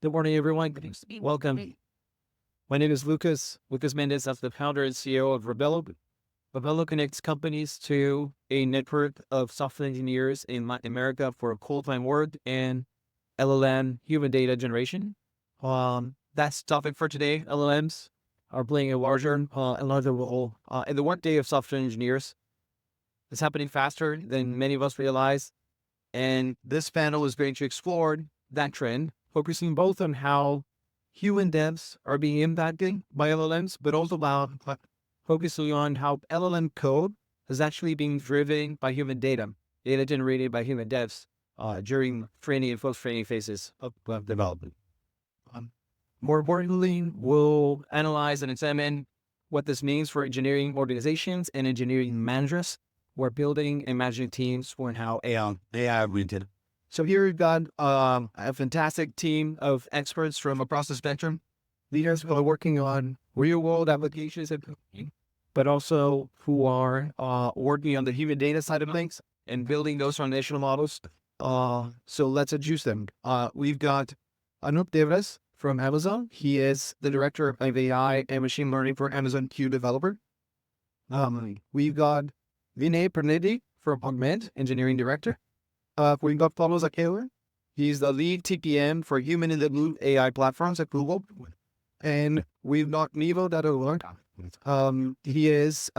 Good morning, everyone. Welcome. My name is Lucas Mendez. I'm the founder and CEO of Rebello. Rebello connects companies to a network of software engineers in America for full-time work and LLM human data generation. That's the topic for today. LLMs are playing a larger role in the workday of software engineers. It's happening faster than many of us realize. And this panel is going to explore that trend, focusing both on how human devs are being impacted by LLMs, but also about focusing on how LLM code is actually being driven by human data generated by human devs during training and post-training phases of web development. More importantly, we'll analyze and examine what this means for engineering organizations and engineering managers who are building and managing teams for how AI oriented. So here we've got a fantastic team of experts from across the spectrum, leaders who are working on real world applications, but also who are working on the human data side of things and building those foundational models. So let's introduce them. We've got Anoop from Amazon. He is the director of AI and machine learning for Amazon Q Developer. We've got Vinay Perneti from Augment, engineering director. We've got Paulo Zacchello. He's the lead TPM for human in the loop AI platforms at Google. And we've got Nilo. He is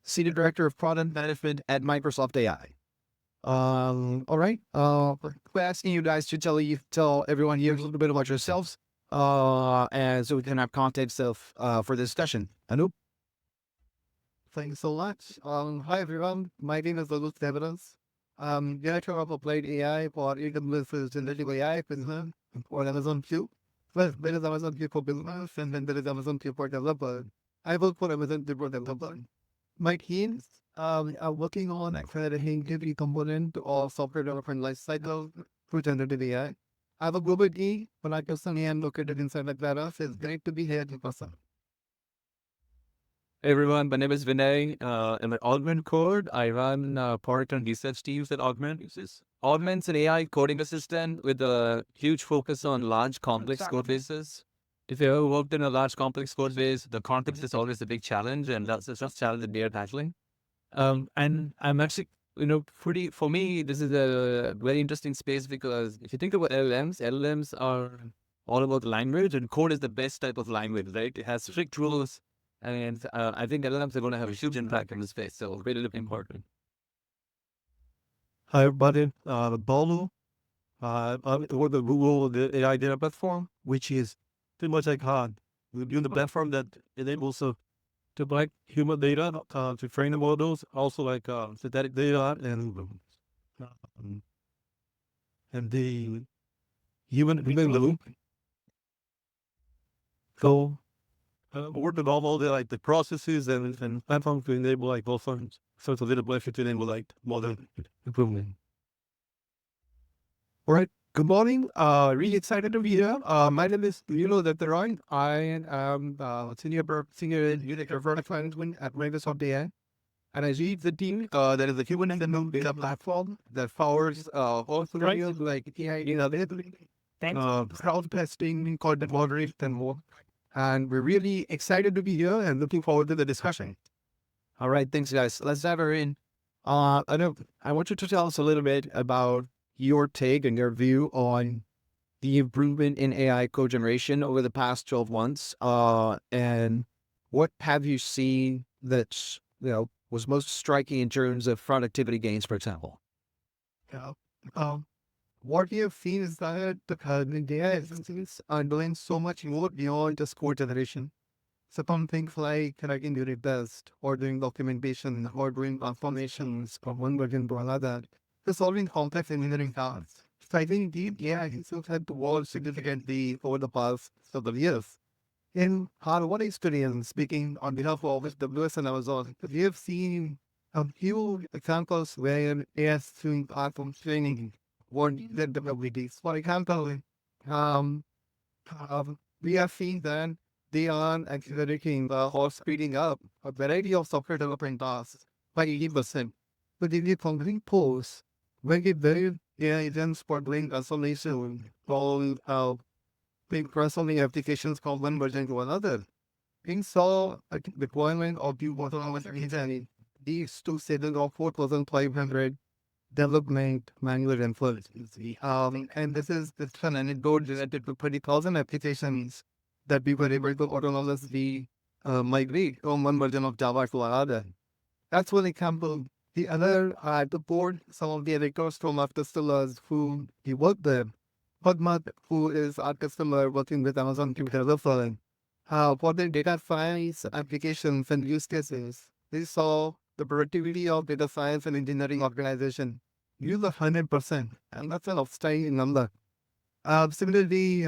senior director of product management at Microsoft AI. All right. We're asking you guys to tell everyone here a little bit about yourselves, and so we can have context for this discussion. Anoop. Thanks so much. Hi everyone. My name is Anoop Deverance. Director of Applied AI for AWS Generative AI business for Amazon Q. Well, there is Amazon Q for business, and then there is Amazon Q for developer. I work for Amazon Q for developer. My teams are working on accelerating every component of software development lifecycle through generative AI. I have a global team, but I personally am located inside Atlanta. So it's great to be here in person. Hey everyone, my name is Vinay. I'm an Augment code. I run product and research teams at Augment. Augment's an AI coding assistant with a huge focus on large complex code bases. If you ever worked in a large complex code base, the context is always a big challenge, and that's just a challenge that we are tackling. And I'm actually, for me, this is a very interesting space because if you think about LLMs are all about language, and code is the best type of language, right? It has strict rules, and I think LLMs are going to have a huge impact in this space. So really important. Hi, everybody. Paulo. I work the Google the AI data platform, which is pretty much like we're doing the platform that enables to collect human data to train the models, also like synthetic data um, and the human loop. So work with all the processes and platforms to enable like all sorts of data collection to enable like model improvement. All right. Good morning. Really excited to be here. My name is Nilo. I am senior director of product management at Microsoft AI, and I lead the team that is the human in the loop data platform that powers all scenarios like AI data availability, crowd testing, content moderation, and more. And we're really excited to be here and looking forward to the discussion. All right, thanks guys. Let's dive right in. I want you to tell us a little bit about your take and your view on the improvement in AI code generation over the past 12 months. And what have you seen that, was most striking in terms of productivity gains, for example? Yeah. What we have seen is that the AI assistants are doing so much more beyond just code generation. So some things like writing unit test or doing documentation or doing transformations from one version to another. They're solving complex engineering tasks. So I think deep AI itself had evolved significantly over the past several years. In our own experience, speaking on behalf of AWS and Amazon, we have seen a few examples where AI is doing platform training or needed capabilities. For example, um, we have seen that they are accelerating or speeding up a variety of software development tasks by 80%. But if you complete posts, when you build AI agents for doing transformation, called being transforming applications from one version to another. We saw a deployment of the autonomous agent these two setting of 4,500 development manual employees. And this is an anecdote related to 20,000 applications that we were able to autonomously migrate from one version of Java to another. That's one example. The other, the board, some of the electors from our customers who we work with, Padmat, who is our customer working with Amazon to developer, for their data science applications and use cases, they saw the productivity of data science and engineering organization use 100%, and that's an outstanding number. Similarly,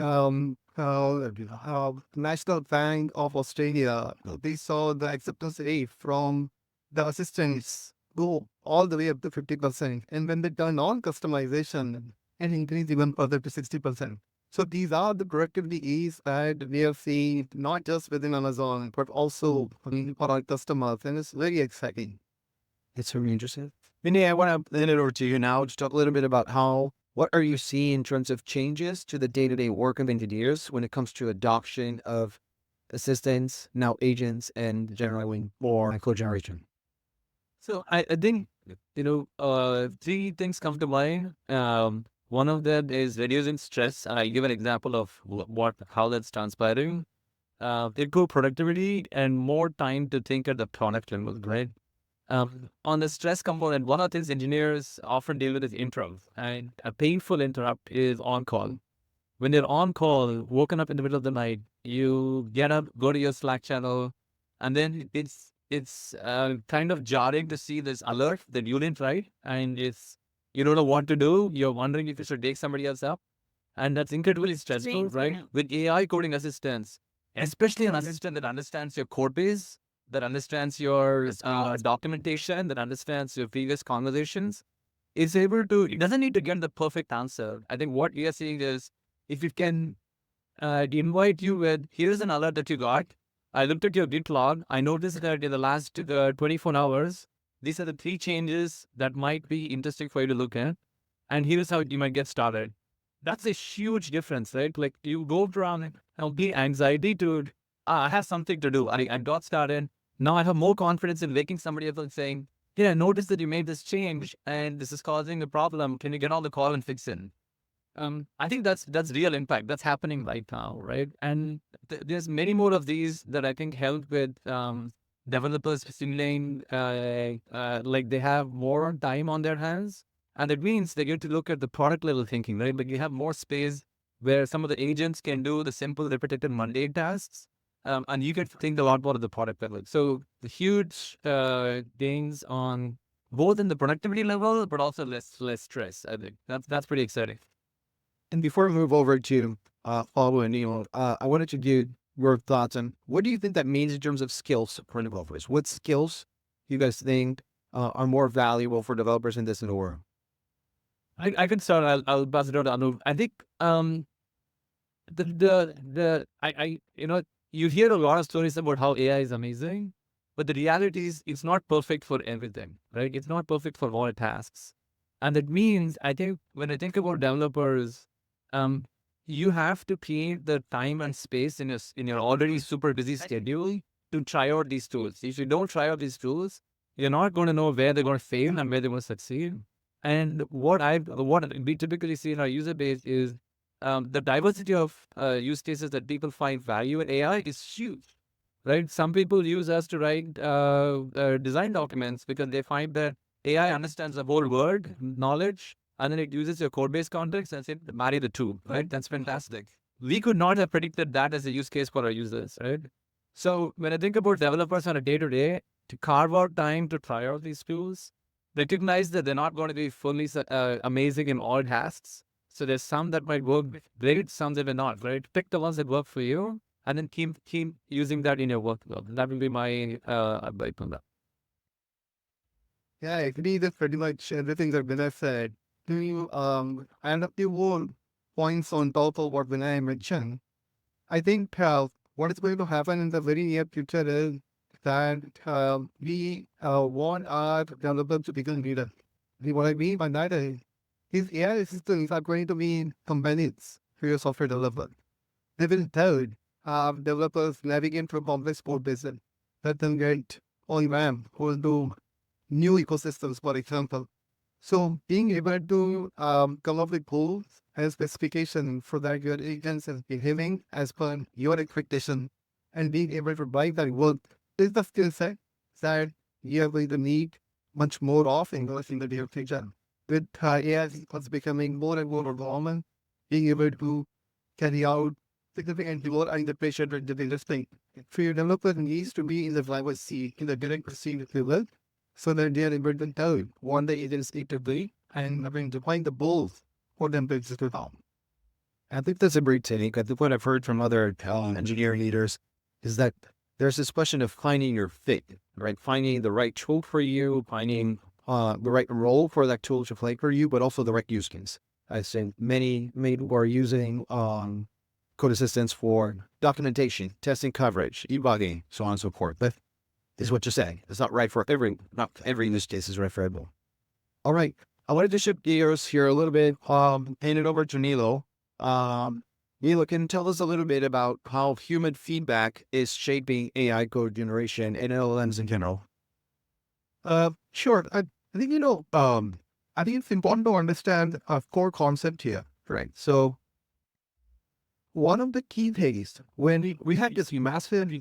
National Bank of Australia, they saw the acceptance rate from the assistants go all the way up to 50%. And when they turn on customization, and increase even further to 60%. So these are the productivity ease that we have seen not just within Amazon, but also for our customers. And it's very exciting. It's very interesting. Vinay, I want to hand it over to you now to talk a little bit about what are you seeing in terms of changes to the day-to-day work of engineers when it comes to adoption of assistants, now agents, and generally more code generation? So I think, three things come to mind. One of them is reducing stress. I give an example of how that's transpiring. Improve productivity and more time to think at the product level, right? On the stress component, one of the things engineers often deal with is interrupts, and a painful interrupt is on call. When you're on call, woken up in the middle of the night, you get up, go to your Slack channel, and then it's kind of jarring to see this alert that you didn't write, and you don't know what to do. You're wondering if you should take somebody else up, and that's incredibly stressful, right? With AI coding assistants, especially an assistant that understands your code base, that understands your documentation, that understands your previous conversations, is able to, it doesn't need to get the perfect answer. I think what we are seeing is if it can invite you with, here's an alert that you got. I looked at your Git log. I noticed that in the last 24 hours, these are the three changes that might be interesting for you to look at. And here's how you might get started. That's a huge difference, right? Like you go from the anxiety to, I have something to do. I got started. Now I have more confidence in waking somebody up and saying, yeah, I noticed that you made this change and this is causing a problem. Can you get on the call and fix it? I think that's real impact. That's happening right now, right? And there's many more of these that I think help with developers simulating, like they have more time on their hands, and it means they get to look at the product level thinking, right? Like you have more space where some of the agents can do the simple, repetitive, mundane tasks, and you get to think a lot more at the product level. So the huge gains on both in the productivity level, but also less stress. I think that's pretty exciting. And before we move over to Paulo and Nilo, I wanted to get your thoughts on what do you think that means in terms of skills for developers? What skills you guys think are more valuable for developers in this new world? I can start. I'll pass it on to Anoop. I think you hear a lot of stories about how AI is amazing, but the reality is it's not perfect for everything, right? It's not perfect for all tasks. And that means I think when I think about developers, you have to create the time and space in your already super busy schedule to try out these tools. If you don't try out these tools, you're not going to know where they're going to fail and where they're going to succeed. And what we typically see in our user base is the diversity of use cases that people find value in AI is huge, right? Some people use us to write design documents because they find that AI understands the whole word knowledge, and then it uses your code base context and say, marry the two, right? That's fantastic. We could not have predicted that as a use case for our users, right? So when I think about developers on a day-to-day, to carve out time to try out these tools, recognize that they're not going to be fully amazing in all tasks. So there's some that might work great, some that may not, right? Pick the ones that work for you and then keep using that in your workflow. That will be my advice on that. Yeah, I agree that pretty much everything that Vinay said. Do you and a few more points on top of what Vinay mentioned? I think what is going to happen in the very near future is that we want our developers to become leaders. What I mean by that is these AI systems are going to be companions for your software developer. Level third, developers navigate from complex code bases. Let them get on-ramp or do new ecosystems, for example. So being able to come up with goals and specification for that your agents is behaving as per your expectation and being able to provide that work is the skill set that you are going to need much more of in the near future. With AI was becoming more and more common, being able to carry out significantly more under pressure than the industry. For your developer needs to be in the driver's seat, in the direct seat, if you will, so that they are able to tell what the agents need to be and define the goals for them to execute on. I think that's a great take. I think what I've heard from other engineering leaders is that there's this question of finding your fit, right? Finding the right tool for you, finding the right role for that tool to play for you, but also the right use case. I think many who are using code assistants for documentation, testing coverage, debugging, so on and so forth. But is what you're saying. It's not right for not every use case is right for everyone. All right. I wanted to shift gears here a little bit, hand it over to Nilo. Nilo, can you tell us a little bit about how human feedback is shaping AI code generation and LLMs in general? Sure. I think, I think it's important to understand a core concept here, right? So one of the key things when we had this massive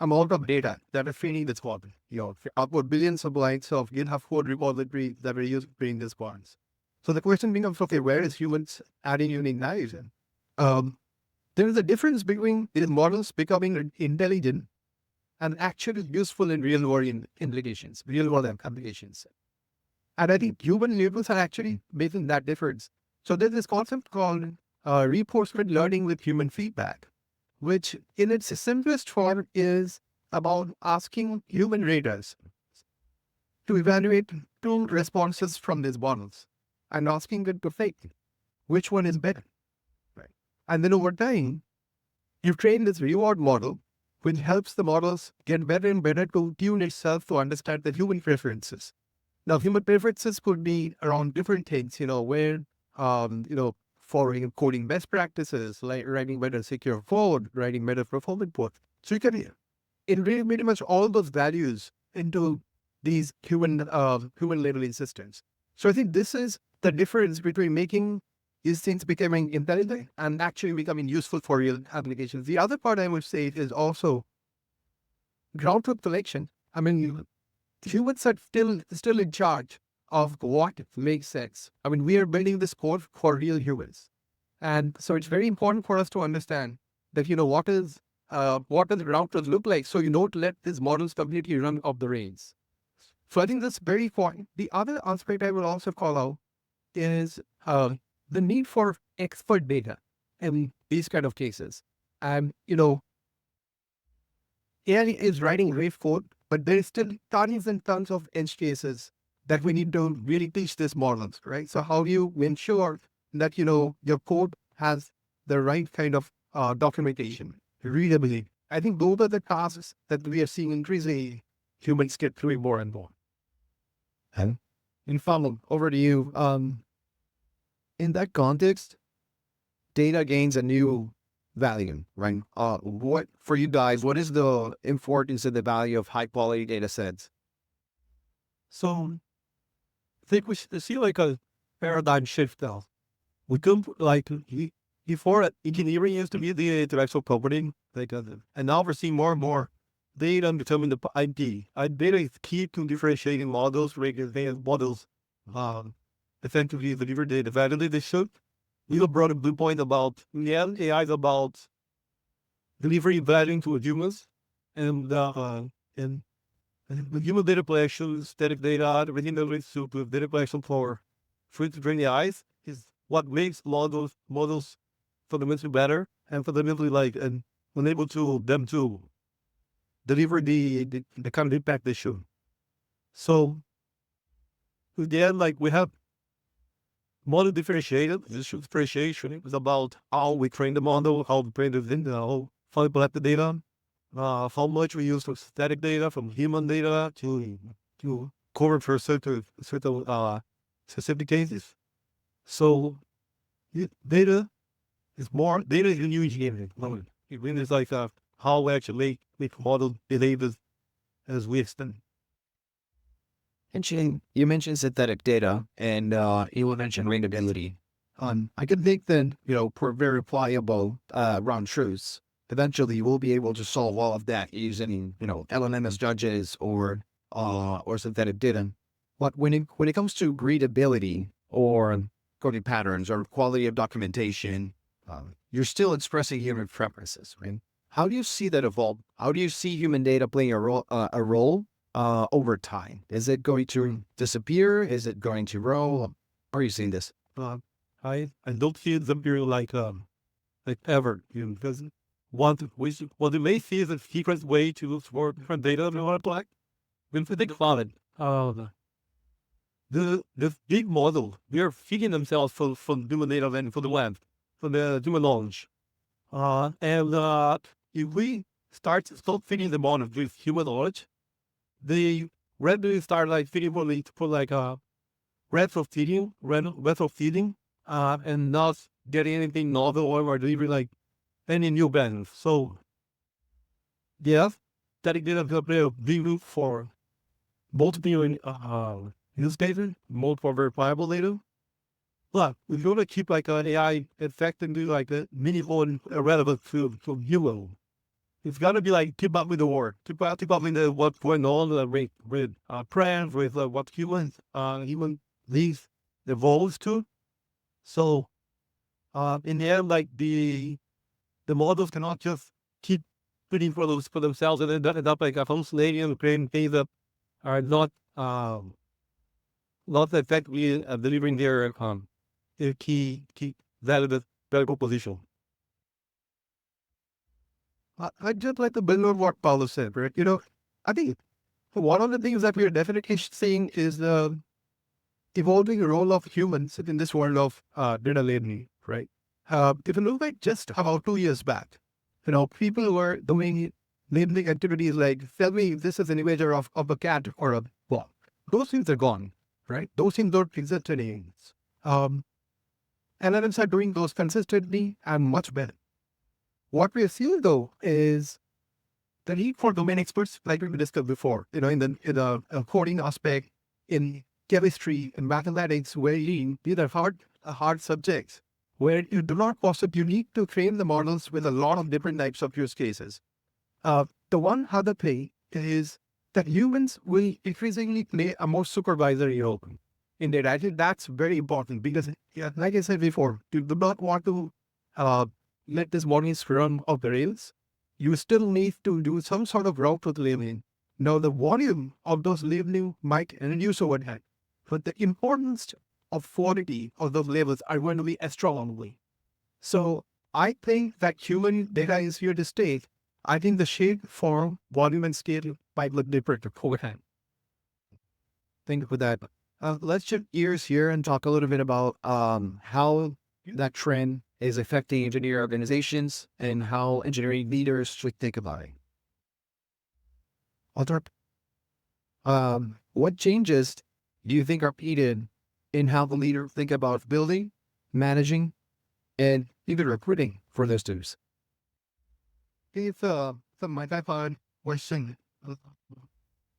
amount of data that are feeding this model, upward billions of lines of GitHub code repository that were used to train this ones. So the question becomes, okay, where is humans adding unique values in? There is a difference between these models becoming intelligent and actually useful in real world implications, real world applications. And I think human labels are actually making that difference. So there's this concept called reinforcement learning with human feedback, which in its simplest form is about asking human raters to evaluate two responses from these models and asking them to think which one is better. Right. And then over time, you train this reward model, which helps the models get better and better to tune itself to understand the human preferences. Now, human preferences could be around different things, where, following coding best practices, like writing better secure code, writing better performance code. So you can integrate pretty much all those values into these human labeling systems. So I think this is the difference between making these things becoming intelligent and actually becoming useful for real applications. The other part I would say is also ground truth collection. I mean, humans are still in charge of what makes sense. I mean, we are building this code for real humans. And so it's very important for us to understand that, what does ground truth look like? So you don't let these models completely run off the rails. So I think that's very important. The other aspect I will also call out is the need for expert data in these kind of cases. And, AI is writing great code, but there is still tons and tons of edge cases that we need to really teach these models, right? So how do you ensure that, your code has the right kind of documentation, readability? I think those are the tasks that we are seeing increasingly humans get through more and more. And Paulo, over to you. In that context, data gains a new value, right? What for you guys? What is the importance and the value of high quality data sets? So I think we see like a paradigm shift now. We come before engineering used to be the intellectual property, and now we're seeing more and more data becoming the IP. Data is key to differentiating models, regulated models, effectively deliver the value they should. You brought a good point about AI is about delivering value to humans, and with human data collection, static data, everything that leads to data collection for free to train AIs is what makes models fundamentally better and fundamentally and enable them to deliver the kind of impact they should. So again, we have model differentiation. This differentiation is about how we train the model, how we train the data, how we collect the data, how much we use for static data from human data to cover for certain specific cases. So data It's more data is a new engineering. It really is like how we actually make model behave as we extend. You mentioned synthetic data and you mentioned readability. I could think that, for verifiable round truths, eventually you will be able to solve all of that using, LLM as judges or synthetic data. But when it comes to readability or coding patterns or quality of documentation, you're still expressing human preferences, right? How do you see that evolve? How do you see human data playing a role over time? Is it going to disappear? Is it going to grow? How are you seeing this? I don't see it disappearing like ever, because what we may see is a secret way to look for different data we want to collect. When we think about it, the big model, they are feeding themselves from human data and from the web, from the human knowledge. And if we stop feeding them on with human knowledge, they randomly start like feeding for like retro feeding, and not getting anything novel or delivering like any new balance. So yes, static data will play a big role for multiple use cases, multiple verifiable data. But we're going to keep like an AI effectively like a meaningful and relevant to human. It's got to be like keep up with the work, keep up with what's going on with trends, with what human these evolves to. So in the end, like the models cannot just keep putting for themselves and then end up like hallucinating and creating things that are not effectively delivering their key valuable position. I just like to build on what Paulo said, right? I think one of the things that we're definitely seeing is the evolving role of humans in this world of data labeling, right? If you look at just about 2 years back, people were doing labeling activities like, tell me if this is an image of a cat or a dog. Those things are gone, right? Those things don't exist anymore. LLMs are doing those consistently and much better. What we are seeing though is the need for domain experts, like we discussed before, in the coding aspect, in chemistry and mathematics, where these are hard subjects, where you do not possibly, you need to train the models with a lot of different types of use cases. The one other thing is that humans will increasingly play a more supervisory role in data. I think that's very important because, like I said before, you do not want to uh, let this models run off the rails. You still need to do some sort of route to the labeling. Now, the volume of those labeling might reduce over time, but the importance of quality of those labels are going to be astronomically. So I think that human data is here to stay. I think the shape, form, volume, and scale might look different over time. Thank you for that. Let's shift gears here and talk a little bit about how that trend is affecting engineering organizations and how engineering leaders should think about it. Arthur, what changes do you think are needed in how the leader think about building, managing, and even recruiting for those teams? It's a multi-part question.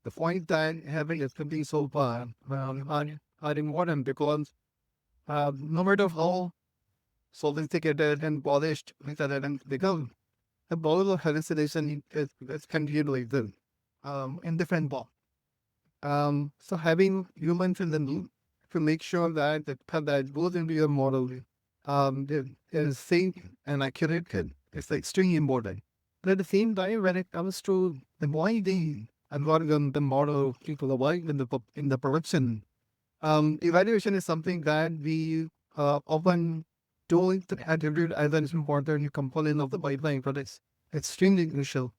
The point that having is something so are important because no matter how sophisticated and polished and become, the ball of hallucination is continually there in different ball. So having humans in the loop to make sure that goes into your model is safe and accurate is extremely important. But at the same time, when it comes to the winding algorithm, the model, people avoid in the production, evaluation is something that we often don't attribute as an important component of the pipeline for this. Extremely crucial.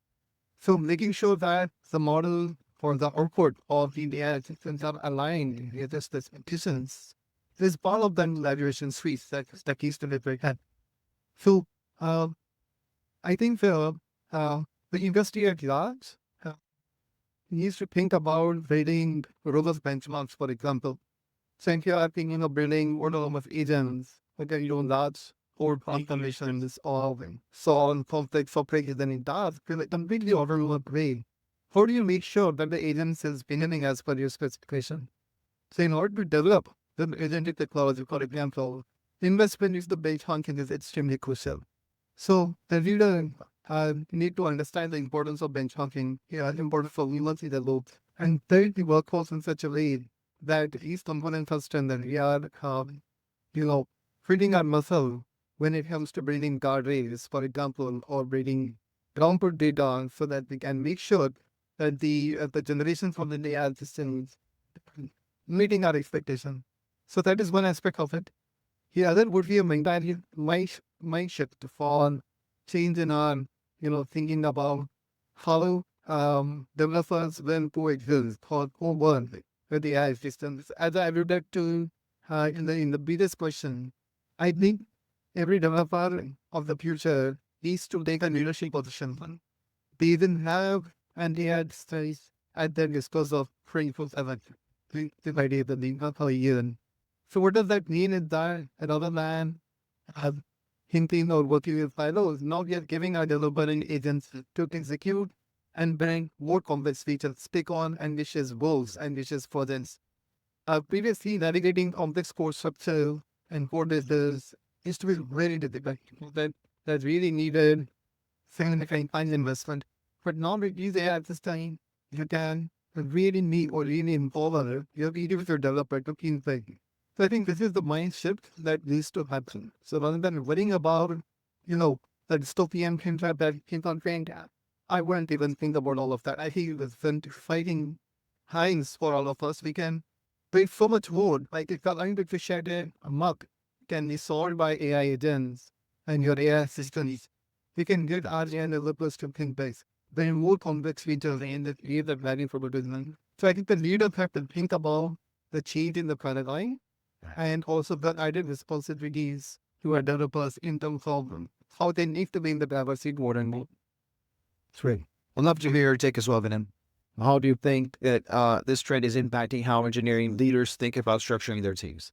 So making sure that the model or the output of the AI systems are aligned with the specifications is part of the evaluation suite that keeps the very hand. So I think the industry at large needs to think about building robust benchmarks, for example. So if you are thinking of building autonomous agents, okay, large or constellations or solve complex operations and it does feel like completely overload brain. How do you make sure that the agent is beginning as per your specification? So in order to develop the agentic technology, for example, investment is the base function is extremely crucial. So the reader need to understand the importance of benchmarking, importance of nuance in the loop, and build the workforce in such a way that these components are strengthened. We are, you know, feeding our muscle when it comes to building guardrails, for example, or building grounded data so that we can make sure that the generation from the AI systems meeting our expectation. So that is one aspect of it. The other would be a mind shift for change in our, thinking about how developers will coexist or co-work with the AI systems. As I alluded to in the previous question, I think every developer of the future needs to take a leadership position. They even have and they had studies at their discourse of 24/7. The idea that they not a year. So what does that mean is that another man have hinting or working with silos, now we are giving our developing agents to execute and bring more complex features, take on ambitious goals, ambitious projects. Previously, navigating complex code structure and code editors used to be very difficult. That really needed significant time investment. But now with these AI at this time, you can really meet or really empower your individual developer to keep thinking. So I think this is the mind shift that needs to happen. So rather than worrying about, the dystopian concept that keeps on playing out, I wouldn't even think about all of that. I think it's been fighting times for all of us. We can pay so much more. Like if you're going to share a mug can be solved by AI agents and your AI systems, we can get our AI developers to think base. There are more complex features and that create the value for the business. So I think the leaders have to think about the change in the paradigm and also the added responsibilities to our developers in terms of how they need to be in the driver's seat more and more. That's great. I'd love to hear your take as well, Vinay. How do you think that this trend is impacting how engineering leaders think about structuring their teams?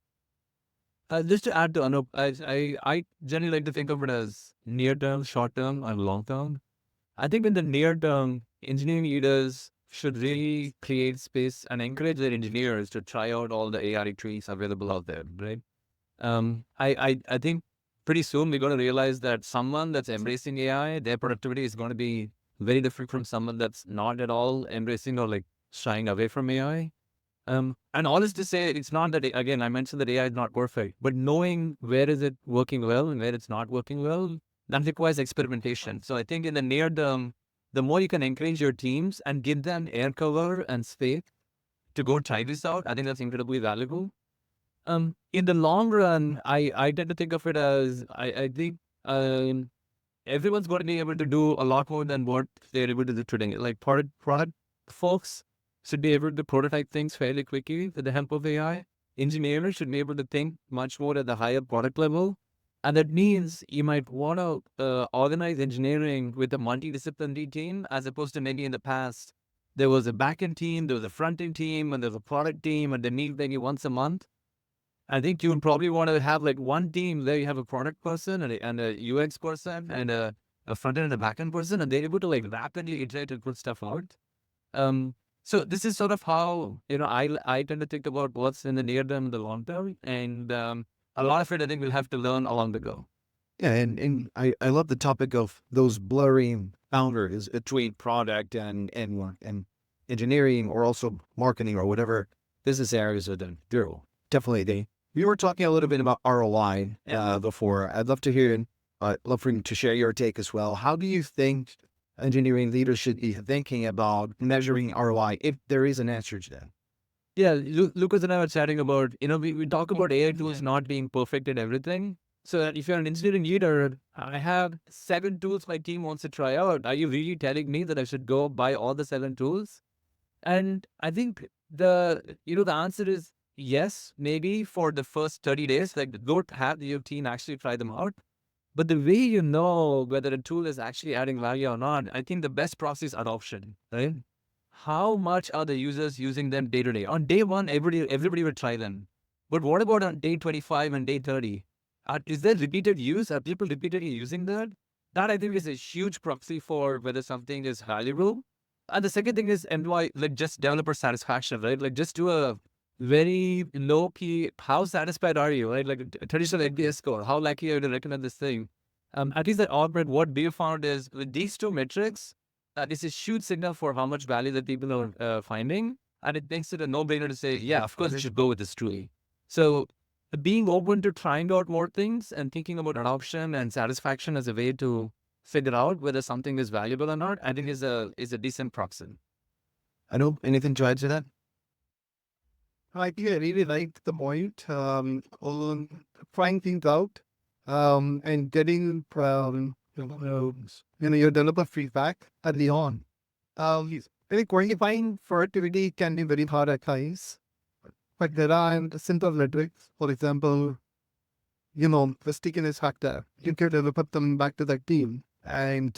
Just to add to Anoop, I generally like to think of it as near term, short term, and long term. I think in the near term, engineering leaders should really create space and encourage their engineers to try out all the AI trees available out there, right? I think pretty soon we're going to realize that someone that's embracing AI, their productivity is going to be very different from someone that's not at all embracing or like shying away from AI. And all is to say, it's not that, again, I mentioned that AI is not perfect, but knowing where is it working well and where it's not working well, that requires experimentation. So I think in the near term, the more you can encourage your teams and give them air cover and space to go try this out, I think that's incredibly valuable. In the long run, I tend to think of it as, I think everyone's going to be able to do a lot more than what they're able to do today. Like product folks should be able to prototype things fairly quickly with the help of AI. Engineers should be able to think much more at the higher product level. And that means you might want to organize engineering with a multidisciplinary team as opposed to maybe in the past. There was a backend team, there was a front-end team, and there's a product team, and they meet maybe once a month. I think you would probably want to have like one team there. You have a product person and a UX person and a front end and a back end person, and they're able to like rapidly iterate and put stuff out. So this is sort of how I tend to think about what's in the near term and the long term, and a lot of it I think we'll have to learn along the go. Yeah, and I love the topic of those blurring boundaries between product and engineering or also marketing or whatever business areas are done. Definitely. We were talking a little bit about ROI before. I'd love to hear, love for you to share your take as well. How do you think engineering leaders should be thinking about measuring ROI if there is an answer to that? Yeah, Lucas and I were chatting about, we talk about AI tools not being perfect at everything. So that if you're an engineering leader, I have 7 tools my team wants to try out. Are you really telling me that I should go buy all the 7 tools? And I think the answer is yes, maybe for the first 30 days, like don't have your team actually try them out. But the way you know whether a tool is actually adding value or not, I think the best process is adoption, right? How much are the users using them day to day? On day one, everybody will try them. But what about on day 25 and day 30? Is there repeated use? Are people repeatedly using that? That I think is a huge proxy for whether something is valuable. And the second thing is employee, like just developer satisfaction, right? Like just do a very low key, how satisfied are you, right? Like a traditional NPS score, how likely are you to recommend this thing? At least at Augment, what we found is with these two metrics, is a huge signal for how much value that people are finding. And it makes it a no-brainer to say, yeah, of course, we should go with this tool. So being open to trying out more things and thinking about adoption and satisfaction as a way to figure out whether something is valuable or not, I think is a decent proxy. Anoop, anything to add to that? I think I really liked the point on trying things out and getting your developer feedback early on. I think quantifying productivity can be very hard at times, but there are simple metrics. For example, the stickiness factor. You can develop them back to that team and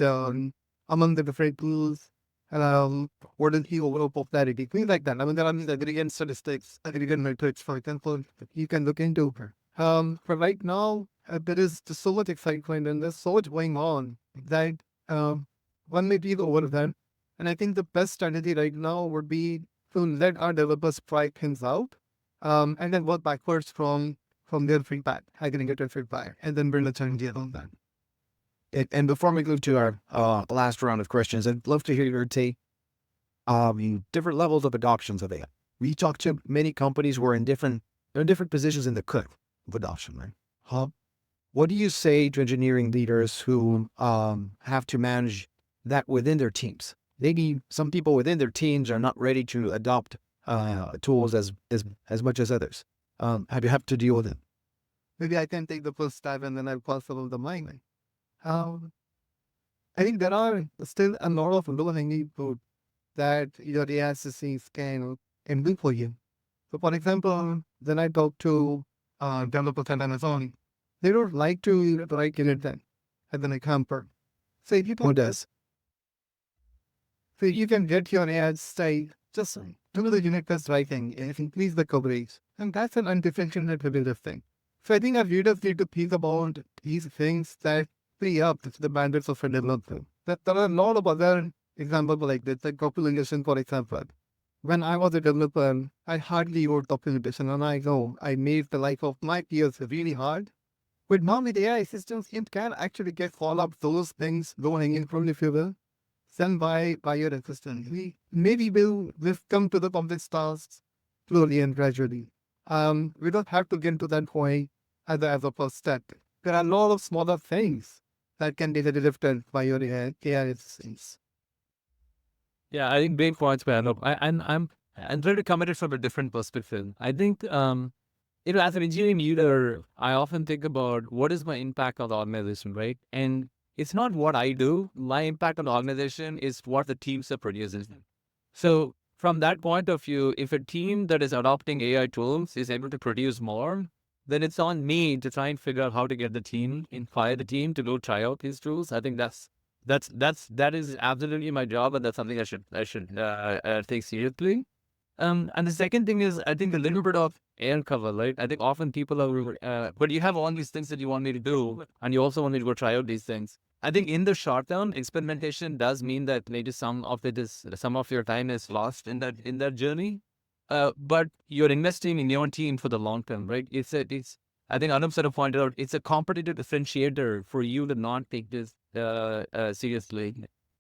among the different tools. What is the overall popularity? Things like that. I mean, there are these aggregate statistics, aggregate metrics, for example, that you can look into. For right now, there is just so much excitement and there's so much going on that one may be overwhelmed. And I think the best strategy right now would be to let our developers try things out and then work backwards from their feedback, aggregated feedback, and then build a strategy around that. And before we go to our last round of questions, I'd love to hear your take. Different levels of adoptions of AI. We talked to many companies who are in different positions in the curve of adoption, right? What do you say to engineering leaders who have to manage that within their teams? Maybe some people within their teams are not ready to adopt tools as much as others. Have you have to deal with it? Maybe I can take the first step and then I'll pass along the mic. I think there are still a lot of low-hanging fruit that your AI systems can do for you. So, for example, when I talk to developers on Amazon, they don't like to write unit then as an example. So, if you Who does? So you can get your AI to say, just do the unit test writing and increase the coverage. And that's an undifferentiated thing. So I think our readers need to think about these things that free up the bandwidth of a developer. That there are a lot of other examples like this, like documentation, for example. When I was a developer, I hardly wrote documentation, and I know I made the life of my peers really hard. But now with AI systems, it can actually get all up those things low hanging fruit, if you will, sent by your assistant. Maybe we'll come to the complex tasks slowly and gradually. We don't have to get to that point as a first step. There are a lot of smaller things that can be lifted by your AI assistants. Yeah, I think great points, man. Look, I'm trying to come at it from a different perspective. I think as an engineering leader, I often think about what is my impact on the organization, right? And it's not what I do. My impact on the organization is what the teams are producing. So from that point of view, if a team that is adopting AI tools is able to produce more, then it's on me to try and figure out how to get the team, inspire the team to go try out these tools. I think that is absolutely my job, and that's something I should take seriously. And the second thing is, I think a little bit of air cover, right? I think often people are, but you have all these things that you want me to do, and you also want me to go try out these things. I think in the short term, experimentation does mean that maybe some of your time is lost in that journey. But you're investing in your team for the long term, right? I think Anoop sort of pointed out, it's a competitive differentiator for you to not take this seriously.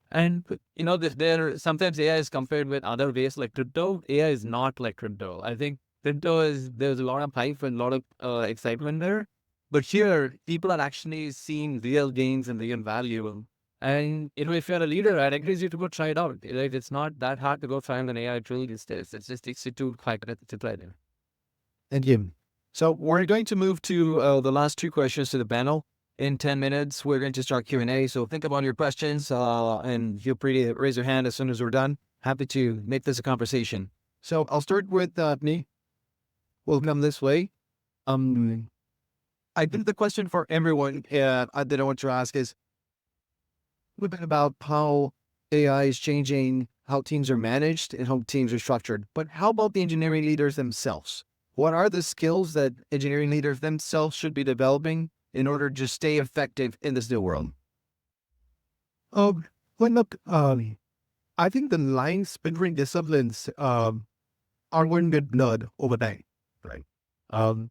And there sometimes AI is compared with other ways like crypto. AI is not like crypto. I think there's a lot of hype and a lot of excitement there. But here, people are actually seeing real gains and real value. And if you're a leader, I'd encourage you to go try it out. Right? It's not that hard to go find an AI tool these days. It just takes you 5 minutes to try it. Thank you. So we're going to move to the last two questions to the panel. In 10 minutes, we're going to start Q&A. So think about your questions and feel free to raise your hand as soon as we're done. Happy to make this a conversation. So I'll start with me. We'll come this way. I think the question for everyone that I want to ask is a little bit about how AI is changing how teams are managed and how teams are structured. But how about the engineering leaders themselves? What are the skills that engineering leaders themselves should be developing in order to stay effective in this new world? Well, look, I think the lines between disciplines are going to get blurred over time, right? Um,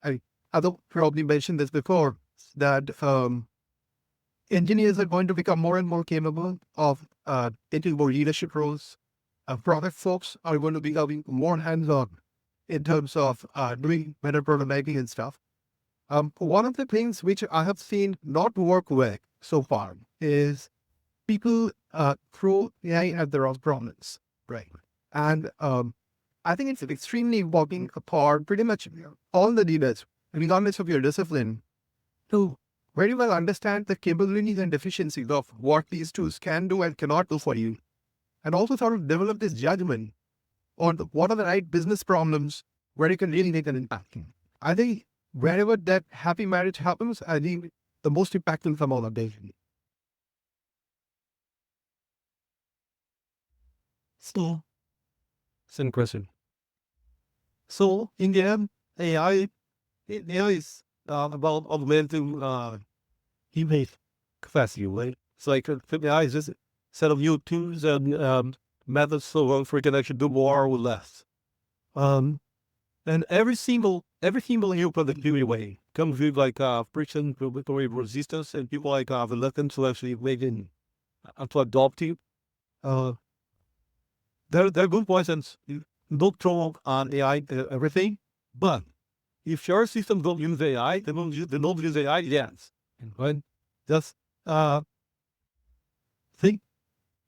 I've probably mentioned this before, that engineers are going to become more and more capable of taking more leadership roles. Product folks are going to be becoming more hands-on in terms of doing better prototyping and stuff. One of the things which I have seen not work well so far is people throw AI at their own problems, right? And I think it's extremely important for pretty much all the leaders, regardless of your discipline, to very well understand the capabilities and deficiencies of what these tools can do and cannot do for you, and also sort of develop this judgment on what are the right business problems where you can really make an impact. I think wherever that happy marriage happens, I think the most impactful from all of them. So, same question. So, in the end, AI is about augmenting human capacity, right? So, like, AI is just a set of new tools and methods so we can actually do more with less. And every single new productivity way comes with like friction, with resistance, and people like reluctant to actually make it to adopt it. Uh, there are good points, and you don't throw on AI everything, but if your system don't use AI, they don't use AI, yes. Right? Just think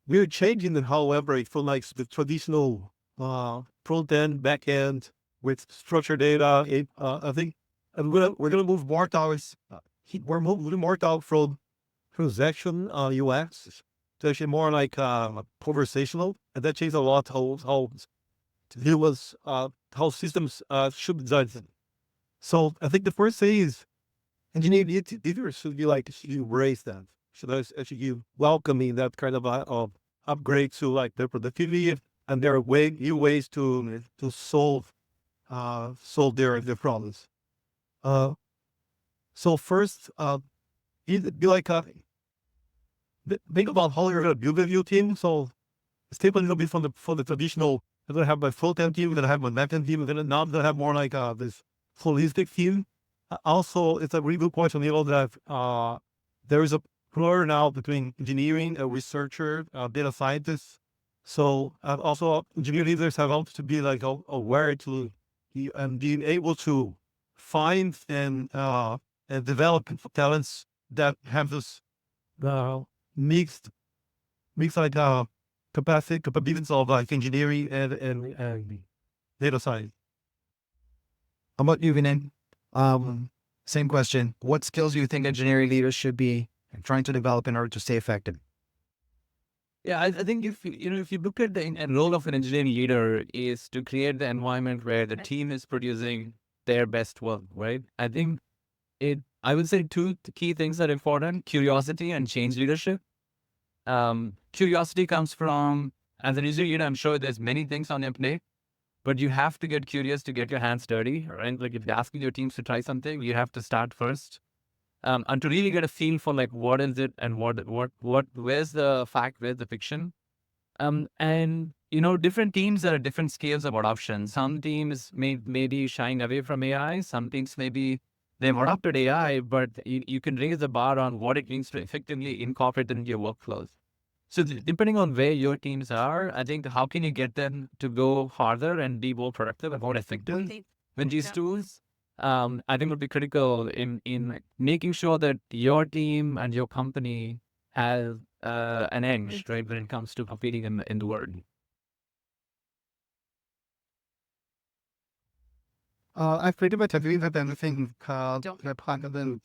we're changing it, however, from like the traditional front end, back end with structured data. I think we're gonna move more towards we're moving more towards from transaction UX to actually more like conversational, and that changes a lot how to deal with how systems should be designed. So I think the first thing is engineering leaders should be like should embrace that. Should actually give welcoming that kind of upgrade to like their productivity, and there are new ways to solve their problems. So first, it'd be like think about how you're gonna build with your team. So step a little bit from the traditional. I'm gonna have my full-time team. I'm gonna have my back-end team. Now I'm gonna have more like this holistic team. Also, it's a really good point on Nilo that there is a blur now between engineering, a researcher, data scientists. So also engineering leaders have also to be like aware to and being able to find and develop talents that have this mixed like capabilities of like engineering and data science. How about you, Vinay? Same question. What skills do you think engineering leaders should be trying to develop in order to stay effective? Yeah, I think if if you look at the role of an engineering leader is to create the environment where the team is producing their best work, right? I think I would say two key things are important: curiosity and change leadership. Curiosity comes from, as an engineer leader, I'm sure there's many things on your plate, but you have to get curious to get your hands dirty, right? Like if you're asking your teams to try something, you have to start first. And to really get a feel for like what is it and where's the fact, where's the fiction. And different teams are at different scales of adoption. Some teams may be shying away from AI. Some teams maybe they've adopted AI, but you can raise the bar on what it means to effectively incorporate it into your workflows. So depending on where your teams are, I think how can you get them to go farther and be more productive and more effective with these tools? I think would be critical in making sure that your team and your company has an edge, right, when it comes to competing in the world. I pretty much agree with everything that Panel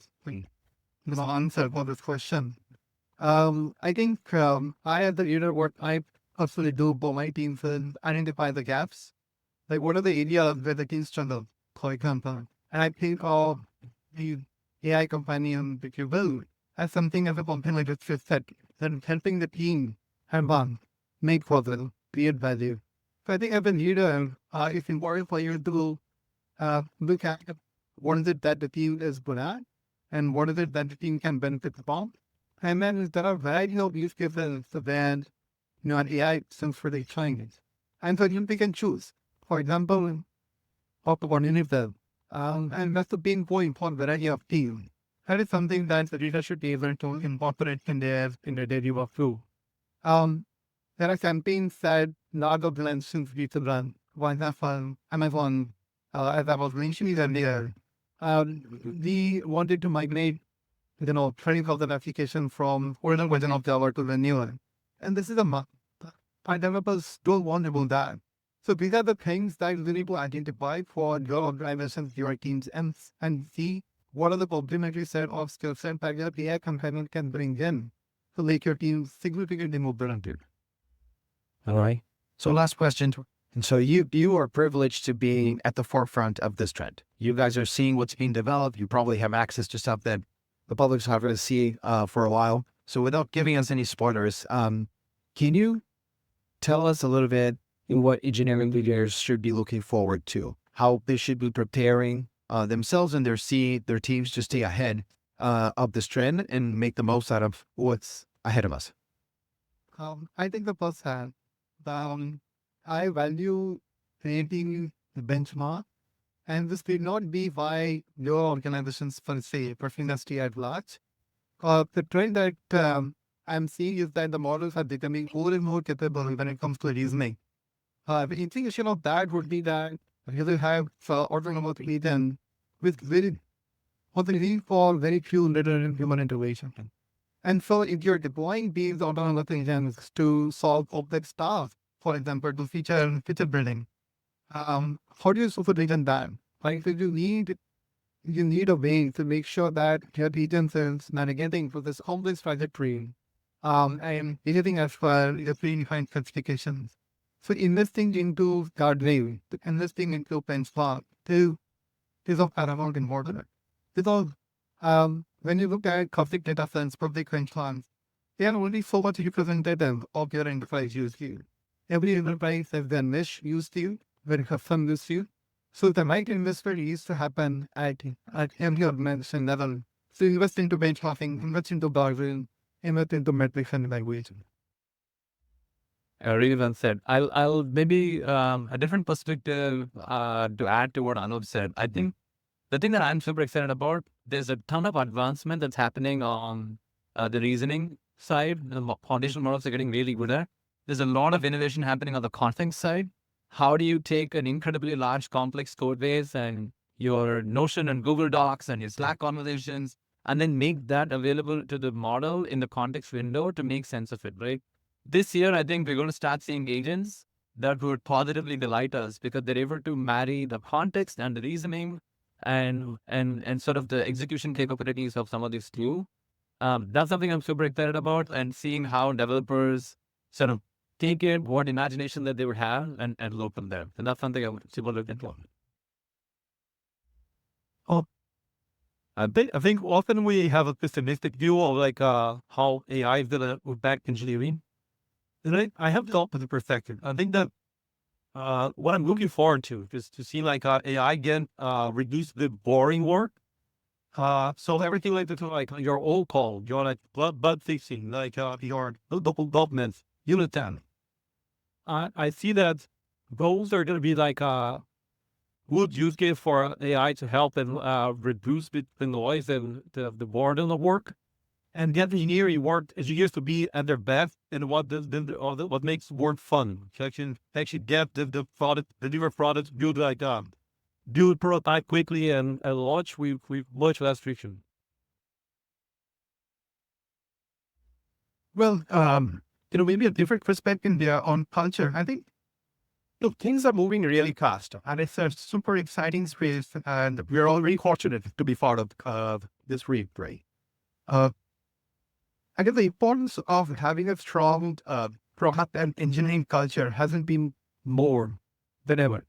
the answer for this question. I think I, as the leader, what I personally do for my teams is identify the gaps. Like, what are the areas where the teams struggle, for example? And I think of the AI companion that you build as something as a component that fits that helping the team have fun, make progress, create value. So I think as a leader, it's important for you to look at what is it that the team is good at, and what is it that the team can benefit from. And then there are variety of use cases where an AI systems for the changes. And so you can choose. For example, talk about any of them. And that's the main point for variety of teams. That is something that the leader should be able to incorporate in their daily workflow. Um, there are campaigns that large organizations need to run. For example, Amazon, as I was mentioning earlier, we wanted to migrate, 20,000 applications from original version of Java to the new one. And this is our developers don't want to do that. So these are the things that you need to identify for your organizations, your teams, and see what are the complementary set of skill set that your AI companion can bring in to make your team significantly more productive. All right. So last question. And so you are privileged to be at the forefront of this trend. You guys are seeing what's being developed. You probably have access to stuff that the public's not going to see for a while. So without giving us any spoilers, can you tell us a little bit what engineering leaders should be looking forward to? How they should be preparing themselves and their teams to stay ahead of this trend and make the most out of what's ahead of us? I think the first hand, I value creating the benchmark, and this will not be by your organizations per se, per industry at large. The trend that I'm seeing is that the models are becoming more and more capable when it comes to reasoning. The implication of that would be that you will have autonomous agent with very, what they need for very few little human intervention. And so if you're deploying these autonomous agents to solve complex tasks, for example, to feature building, how do you supervision that? Like, so you need a way to make sure that your agent is navigating through this complex trajectory, and anything as well is predefined specifications. So investing into guardrail, investing into benchmark, is of paramount importance. Because when you look at public data sets, public benchmarks, they are only so much representative of your enterprise use case. Every enterprise has their niche use case, very custom use case. So the right investment needs to happen at every organization level. So invest into benchmarking, invest into guardrail, invest into metrics and evaluation. Really well said. I'll maybe a different perspective to add to what Anoop said. I think the thing that I'm super excited about, there's a ton of advancement that's happening on the reasoning side. The foundational models are getting really good at. There's a lot of innovation happening on the context side. How do you take an incredibly large, complex code base and your Notion and Google Docs and your Slack conversations, and then make that available to the model in the context window to make sense of it, right? This year, I think we're going to start seeing agents that would positively delight us because they're able to marry the context and the reasoning and sort of the execution capabilities of some of these too. That's something I'm super excited about, and seeing how developers sort of take it, what imagination that they would have, and load from there. And that's something I would super look into. I think often we have a pessimistic view of like how AI is gonna impact engineering. And I have the opposite perspective. I think that what I'm looking forward to is to see like AI can reduce the boring work. So everything like this, like your old call, your like bug fixing, like your double development, unit 10. I see that those are going to be like good use case for AI to help and reduce the noise and the boredom of work. And get the engineering work as you used to be at their best, and what makes work fun. So actually get the product, deliver products, build like build prototype quickly and launch with much less friction. Well, maybe a different perspective there on culture. I think, look, things are moving really fast, and it's a super exciting space, and we're all very fortunate to be part of this reef, right? I guess the importance of having a strong product and engineering culture hasn't been more than ever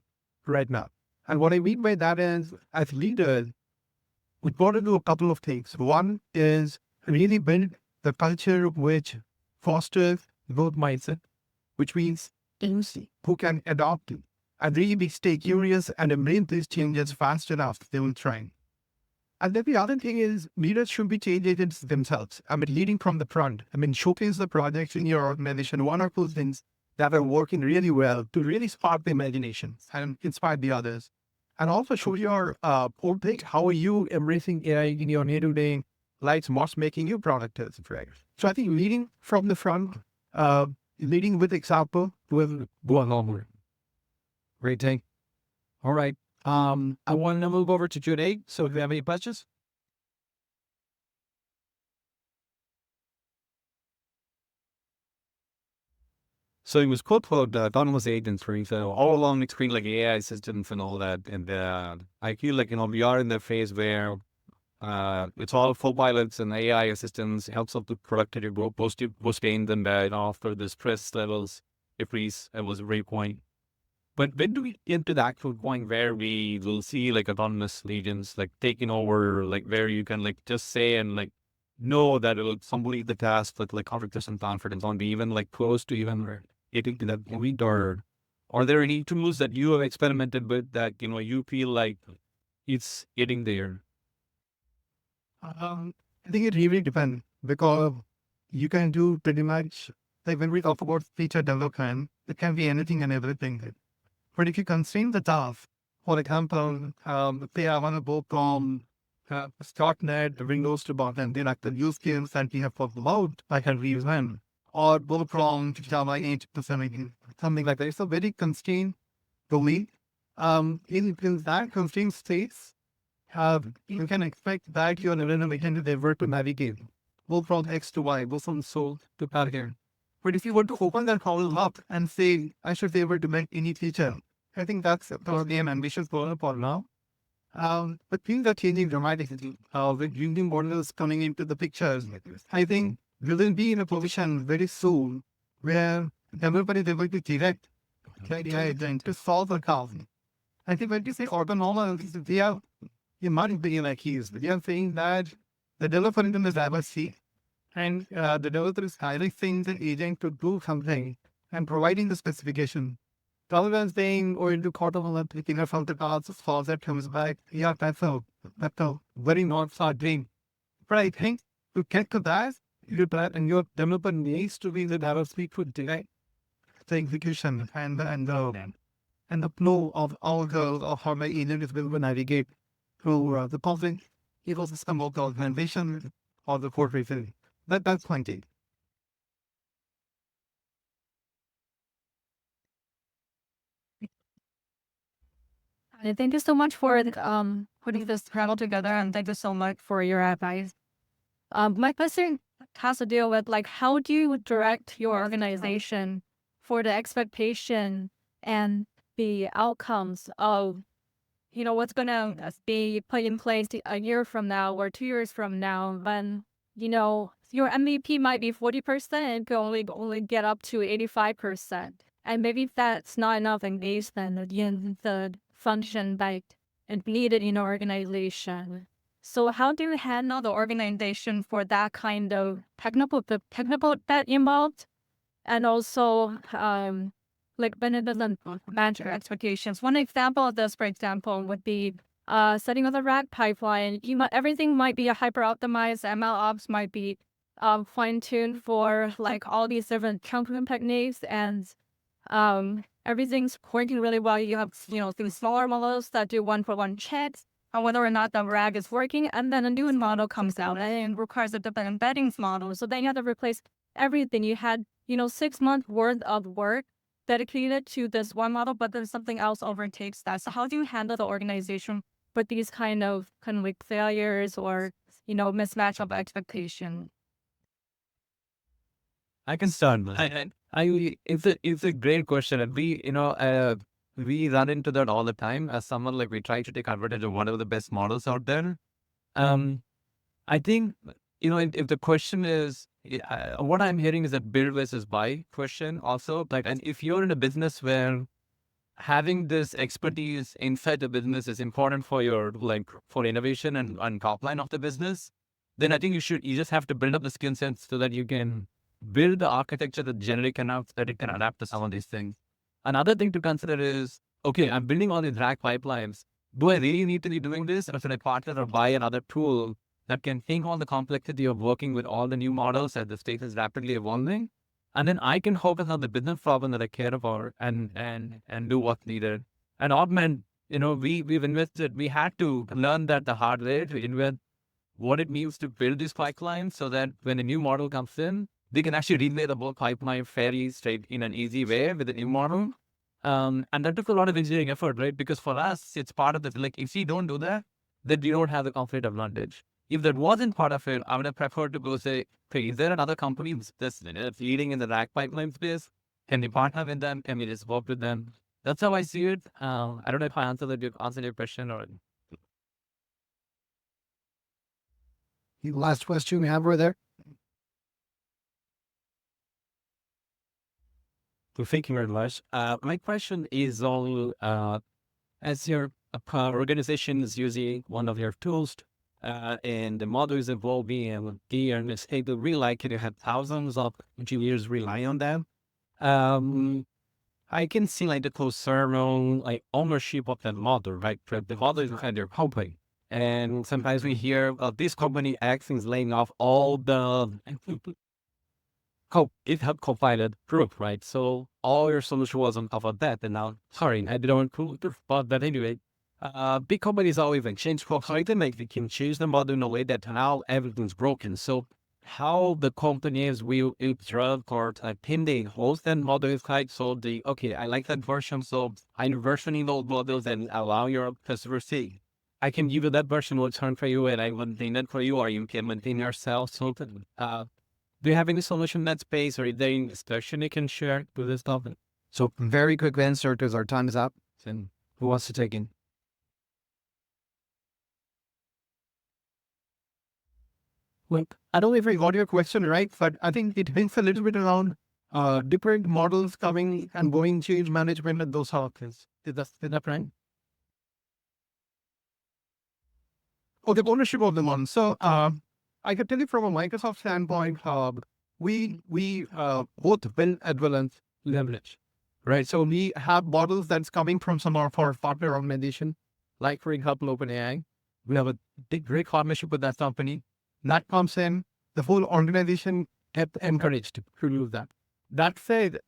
right now. And what I mean by that is, as leaders, we got to do a couple of things. One is really build the culture which fosters growth mindset, which means teams who can adopt it and really stay curious and embrace these changes fast enough, they will try. And then the other thing is leaders should be change agents themselves. I mean, leading from the front. I mean, showcase the projects in your organization, one or two things that are working really well to really spark the imagination and inspire the others. And also show your own thing. How are you embracing AI in your day-to-day life? What's making you productive? Right? So I think leading from the front, leading with example will go a long way. Great thing. All right. I want to move over to Q&A. So if you have any questions. So it was quote quote autonomous agents, right? So all along it's been like AI systems and all that. And I feel like, we are in the phase where it's all full pilots and AI assistants helps up the productivity, both gain them after the stress levels decrease. It was a great point. But when do we get to the actual point where we will see like autonomous agents like taking over, like where you can like just say and like know that it'll complete the task with like 100% confidence, on be even like close to even getting to that point? Or are there any tools that you have experimented with that you feel like it's getting there? I think it really depends because you can do pretty much like when we talk about feature development, it can be anything and everything. But if you constrain the task, for example, say I want to go from .NET, Windows to .NET, then like the use case that we have talked about, I can reuse them. Or go from Java 8 to something like that. It's a very constrained domain. In that constrained space, you can expect that your LLM can be able to navigate, go from X to Y, go from soul to target. But if you were to open that problem up and say, I should be able to make any feature, I think that's probably an ambitious goal for now. But things are changing dramatically. With union models coming into the picture, I think we will be in a position very soon where everybody is able to direct the AI agent to solve a problem. I think when you say autonomous, you might be like he's, but you're saying that the developer in the driver's seat and the developer is hiring the agent to do something and providing the specification. Rather than saying, or into autonomous, picking up from the cars, falls that comes back, yeah, that's a very North Star dream. But I think to get to that, and your developer needs to be the driver's seat to direct the execution and the flow of all girls of how my agent is able to navigate through the public ecosystem of the organization or the corporation. That's plenty. Thank you so much for putting this panel together, and thank you so much for your advice. My question has to deal with like how do you direct your organization for the expectation and the outcomes of what's gonna be put in place a year from now or 2 years from now when your MVP might be 40% and can only get up to 85%, and maybe that's not enough engagement in the function that is needed in your organization. So how do you handle the organization for that kind of technical that involved, and also like benefits and match your expectations? One example of this, for example, would be setting up the RAG pipeline. Everything might be a hyper optimized. ML ops might be fine tuned for like all these different counting techniques, and everything's working really well. You have these smaller models that do one-for-one checks on whether or not the RAG is working, and then a new model comes out and it requires a different embeddings model. So then you have to replace everything. You had 6 months worth of work dedicated to this one model, but then something else overtakes that. So how do you handle the organization with these kind of like failures or mismatch of expectation? I can start. It's a great question, and we run into that all the time. As someone, like, we try to take advantage of one of the best models out there. I think if the question is, what I'm hearing is a build versus buy question also. Like, and if you're in a business where having this expertise inside the business is important for your for innovation and top line of the business, then I think you just have to build up the skill sets so that you can build the architecture that generic enough that it can adapt to some of these things. Another thing to consider is, okay, I'm building all these rack pipelines, do I really need to be doing this? Or should I partner or buy another tool that can think all the complexity of working with all the new models as the space is rapidly evolving? And then I can focus on the business problem that I care about and do what's needed. And Augment, we've invested, we had to learn that the hard way to invest what it means to build this pipeline so that when a new model comes in, we can actually relay the whole pipeline fairly straight in an easy way with the new model. And that took a lot of engineering effort, right? Because for us, it's part of the, like, if we don't do that, then we don't have the competitive advantage. If that wasn't part of it, I would have preferred to go say, hey, is there another company that's leading in the rack pipeline space? Can we partner with them? Can we just work with them? That's how I see it. I don't know if I answered your question or. The last question we have over there. So thank you very much. My question is on as your organization is using one of your tools and the model is evolving and and it's able rely, can you have thousands of engineers rely on them? I can see like the concern on like ownership of the model, right? The model is kind of company. And sometimes we hear this company X is laying off all the GitHub compiled proof, right? So all your solution was on top of that. And now, sorry, I didn't include the but that anyway. Big companies always like change code, so they can change the model in a way that now everything's broken. So how the companies will interrupt or pending host that model is like, so I like that version, so I'm versioning those models and allow your customers to see. I can give you that version will turn for you and I will maintain it for you, or you can maintain yourself. So do you have any solution in that space, or is there any discussion you can share with this topic? So very quick answer because our time is up. And who wants to take in? Look, I don't know if I got your question right, but I think it hints a little bit around different models coming and going, change management, and those sort of things. Is that right? Oh, the ownership of the model. So I can tell you from a Microsoft standpoint, we both build as well as leverage, right? So we have models that's coming from some of our partner organization, like for example, OpenAI. We have a great partnership with that company. That comes in, the whole organization get encouraged to use that. That said,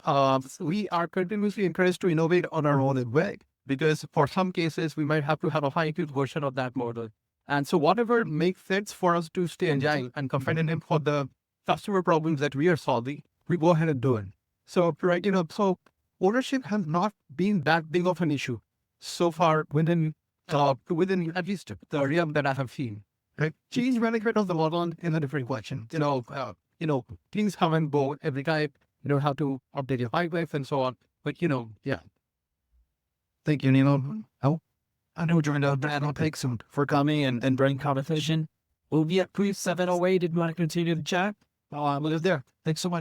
we are continuously encouraged to innovate on our own as well, because for some cases, we might have to have a fine-tuned version of that model. And so whatever makes sense for us to stay agile and competitive for the customer problems that we are solving, we go ahead and do it. So, right, so ownership has not been that big of an issue so far within at least the realm that I have seen. Right? Change management of the model in a different question. Things come and go every time. You know how to update your pipelines and so on. But yeah. Thank you, Nilo. Oh, I know joined out panel. Thanks for coming and bringing conversation. We'll be at 708. Did you want to continue the chat? We'll live there. Thanks so much.